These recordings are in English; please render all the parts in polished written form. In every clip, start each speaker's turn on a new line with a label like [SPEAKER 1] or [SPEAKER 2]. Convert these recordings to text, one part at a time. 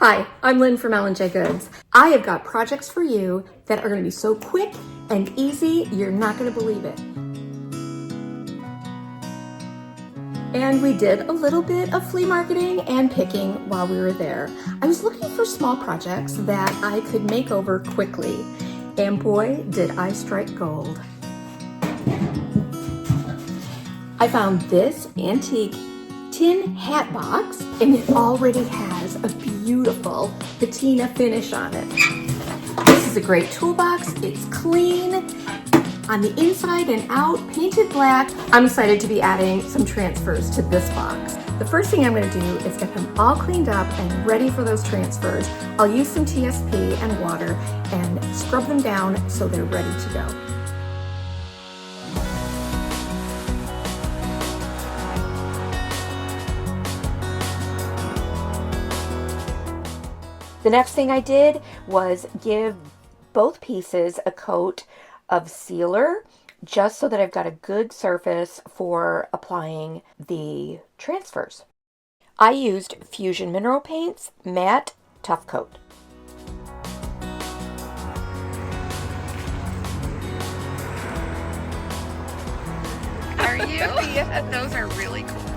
[SPEAKER 1] Hi, I'm Lynn from IOD Goods. I have got projects for you that are going to be so quick and easy, you're not going to believe it. And we did a little bit of flea marketing and picking while we were there. I was looking for small projects that I could make over quickly. And boy, did I strike gold. I found this antique tin hat box, and it already has a beautiful patina finish on it. This is a great toolbox. It's clean on the inside and out, painted black. I'm excited to be adding some transfers to this box. The first thing I'm going to do is get them all cleaned up and ready for those transfers. I'll use some TSP and water and scrub them down so they're ready to go. The next thing I did was give both pieces a coat of sealer, just so that I've got a good surface for applying the transfers. I used Fusion Mineral Paint's Matte ToughCoat.
[SPEAKER 2] Are you? Yeah, those are really cool.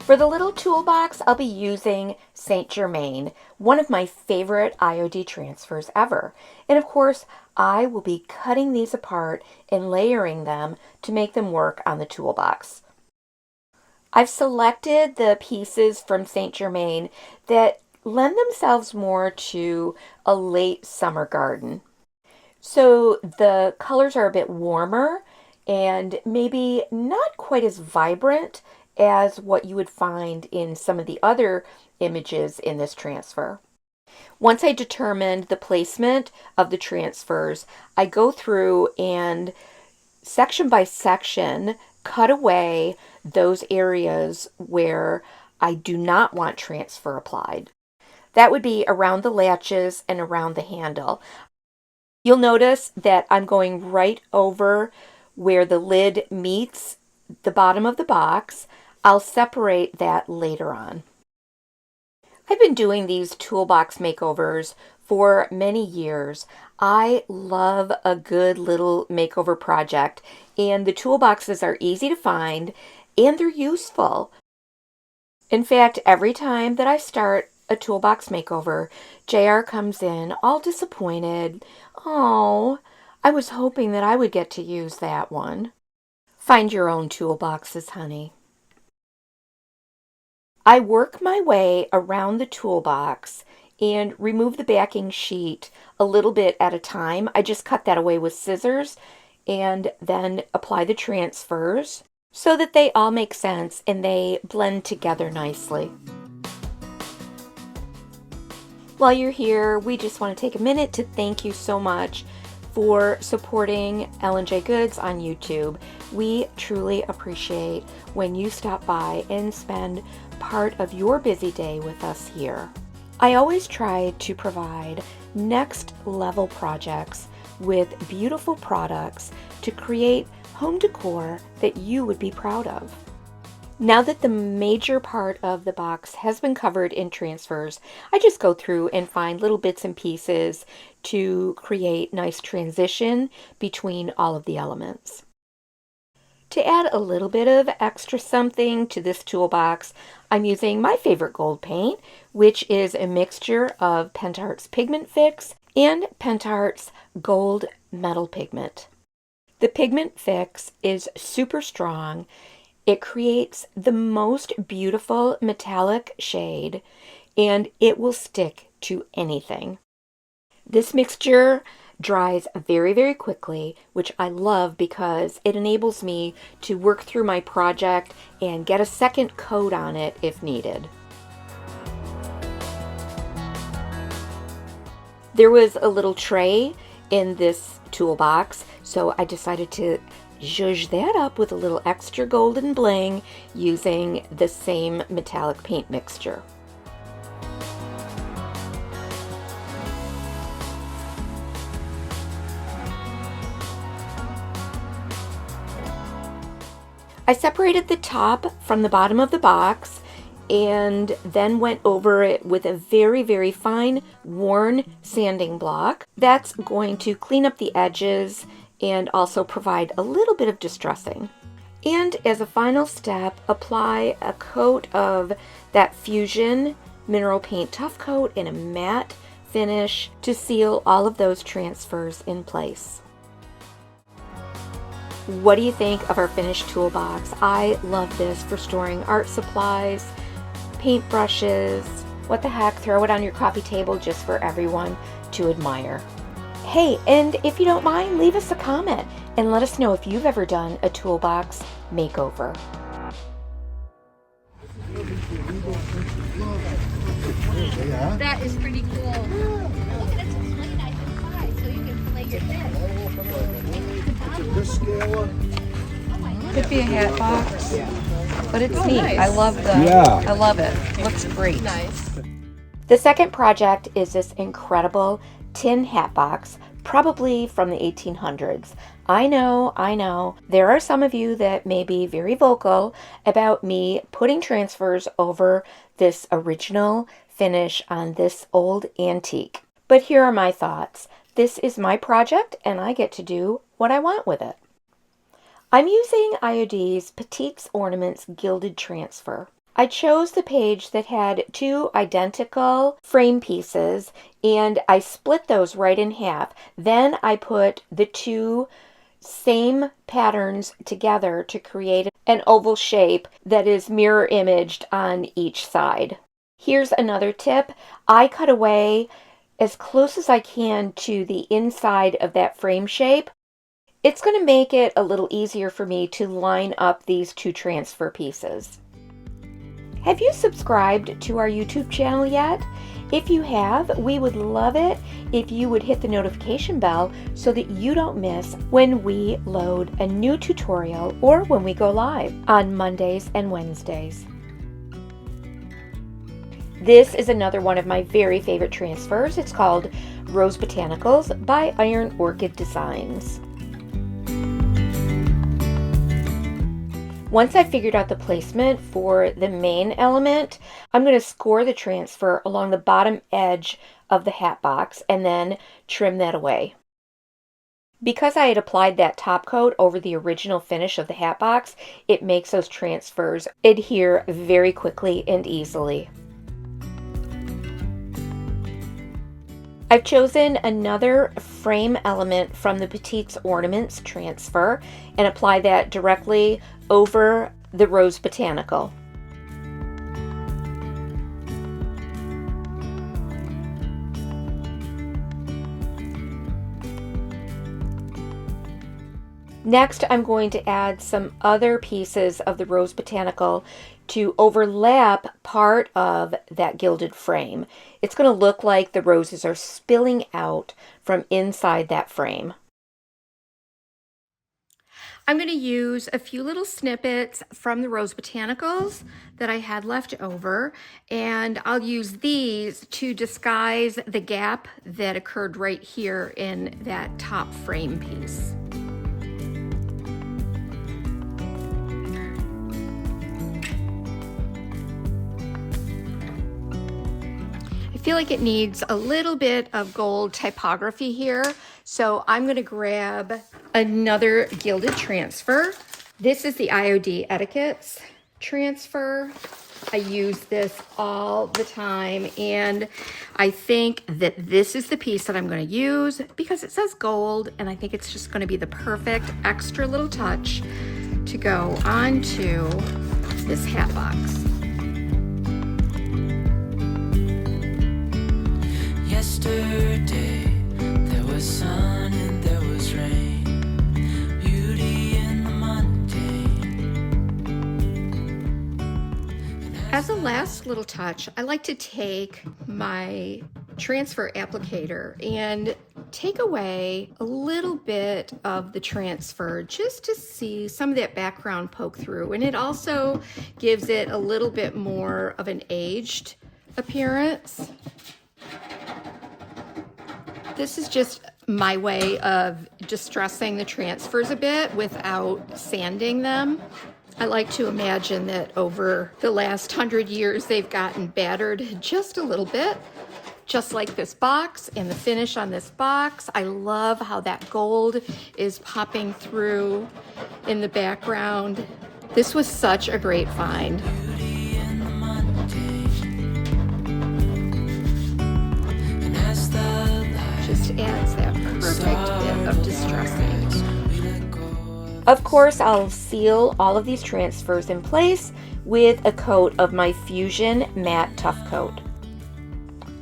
[SPEAKER 1] For the little toolbox, I'll be using St. Germaine, one of my favorite IOD transfers ever. And of course, I will be cutting these apart and layering them to make them work on the toolbox. I've selected the pieces from St. Germaine that lend themselves more to a late summer garden. So the colors are a bit warmer and maybe not quite as vibrant as what you would find in some of the other images in this transfer. Once I determined the placement of the transfers, I go through and section by section cut away those areas where I do not want transfer applied. That would be around the latches and around the handle. You'll notice that I'm going right over where the lid meets the bottom of the box. I'll separate that later on. I've been doing these toolbox makeovers for many years. I love a good little makeover project, and the toolboxes are easy to find and they're useful. In fact, every time that I start a toolbox makeover, JR comes in all disappointed. Oh, I was hoping that I would get to use that one. Find your own toolboxes, honey. I work my way around the toolbox and remove the backing sheet a little bit at a time. I just cut that away with scissors and then apply the transfers so that they all make sense and they blend together nicely. While you're here, we just want to take a minute to thank you so much for supporting IOD Goods on YouTube. We truly appreciate when you stop by and spend part of your busy day with us here. I always try to provide next level projects with beautiful products to create home decor that you would be proud of. Now that the major part of the box has been covered in transfers, I just go through and find little bits and pieces to create nice transition between all of the elements. To add a little bit of extra something to this toolbox, I'm using my favorite gold paint, which is a mixture of Pentart's Pigment Fix and Pentart's Gold Metal Pigment. The Pigment Fix is super strong. It creates the most beautiful metallic shade, and it will stick to anything. This mixture dries very, very quickly, which I love because it enables me to work through my project and get a second coat on it if needed. There was a little tray in this toolbox, so I decided to zhuzh that up with a little extra golden bling using the same metallic paint mixture. I separated the top from the bottom of the box and then went over it with a very, very fine worn sanding block. That's going to clean up the edges and also provide a little bit of distressing. And as a final step, apply a coat of that Fusion mineral paint ToughCoat in a matte finish to seal all of those transfers in place. What do you think of our finished toolbox? I love this for storing art supplies, paint brushes. What the heck, throw it on your coffee table just for everyone to admire. Hey, and if you don't mind, leave us a comment and let us know if you've ever done a toolbox makeover.
[SPEAKER 2] That is pretty cool. Look at it, it's really nice and size, so you can play your
[SPEAKER 3] Could be a hat box, but it's neat.
[SPEAKER 2] Nice.
[SPEAKER 3] I love I love it. Looks great.
[SPEAKER 2] Nice.
[SPEAKER 1] The second project is this incredible tin hat box, probably from the 1800s. I know. There are some of you that may be very vocal about me putting transfers over this original finish on this old antique. But here are my thoughts. This is my project and I get to do what I want with it. I'm using IOD's Petits Ornaments Gilded Transfer. I chose the page that had two identical frame pieces and I split those right in half. Then I put the two same patterns together to create an oval shape that is mirror imaged on each side. Here's another tip. I cut away as close as I can to the inside of that frame shape. It's going to make it a little easier for me to line up these two transfer pieces. Have you subscribed to our YouTube channel yet? If you have, we would love it if you would hit the notification bell so that you don't miss when we load a new tutorial or when we go live on Mondays and Wednesdays. This is another one of my very favorite transfers. It's called Rose Botanicals by Iron Orchid Designs. Once I figured out the placement for the main element, I'm going to score the transfer along the bottom edge of the hat box and then trim that away. Because I had applied that top coat over the original finish of the hat box, it makes those transfers adhere very quickly and easily. I've chosen another frame element from the Petits Ornaments transfer and apply that directly over the Rose Botanical. Next, I'm going to add some other pieces of the Rose Botanical to overlap part of that gilded frame. It's going to look like the roses are spilling out from inside that frame. I'm going to use a few little snippets from the Rose Botanicals that I had left over, and I'll use these to disguise the gap that occurred right here in that top frame piece. I feel like it needs a little bit of gold typography here, so I'm going to grab another gilded transfer. This is the IOD Etiquettes transfer. I use this all the time, and I think that this is the piece that I'm going to use because it says gold, and I think it's just going to be the perfect extra little touch to go onto this hat box.
[SPEAKER 4] Yesterday there was sun and there was rain, beauty in the mundane.
[SPEAKER 1] As a last little touch, I like to take my transfer applicator and take away a little bit of the transfer just to see some of that background poke through, and it also gives it a little bit more of an aged appearance. This is just my way of distressing the transfers a bit without sanding them. I like to imagine that over the last 100 years they've gotten battered just a little bit, just like this box and the finish on this box. I love how that gold is popping through in the background. This was such a great find. Just adds that perfect bit of distressing. Of course, I'll seal all of these transfers in place with a coat of my Fusion Matte ToughCoat.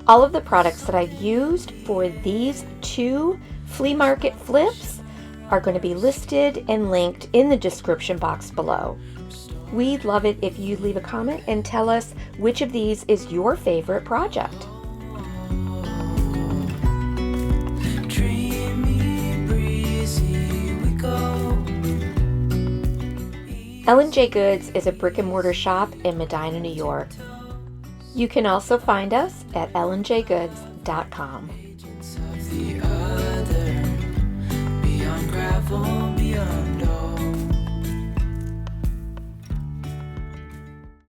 [SPEAKER 1] All of the products that I've used for these 2 flea market flips are going to be listed and linked in the description box below. We'd love it if you'd leave a comment and tell us which of these is your favorite project. L&J Goods is a brick and mortar shop in Medina, New York. You can also find us at lnjgoods.com.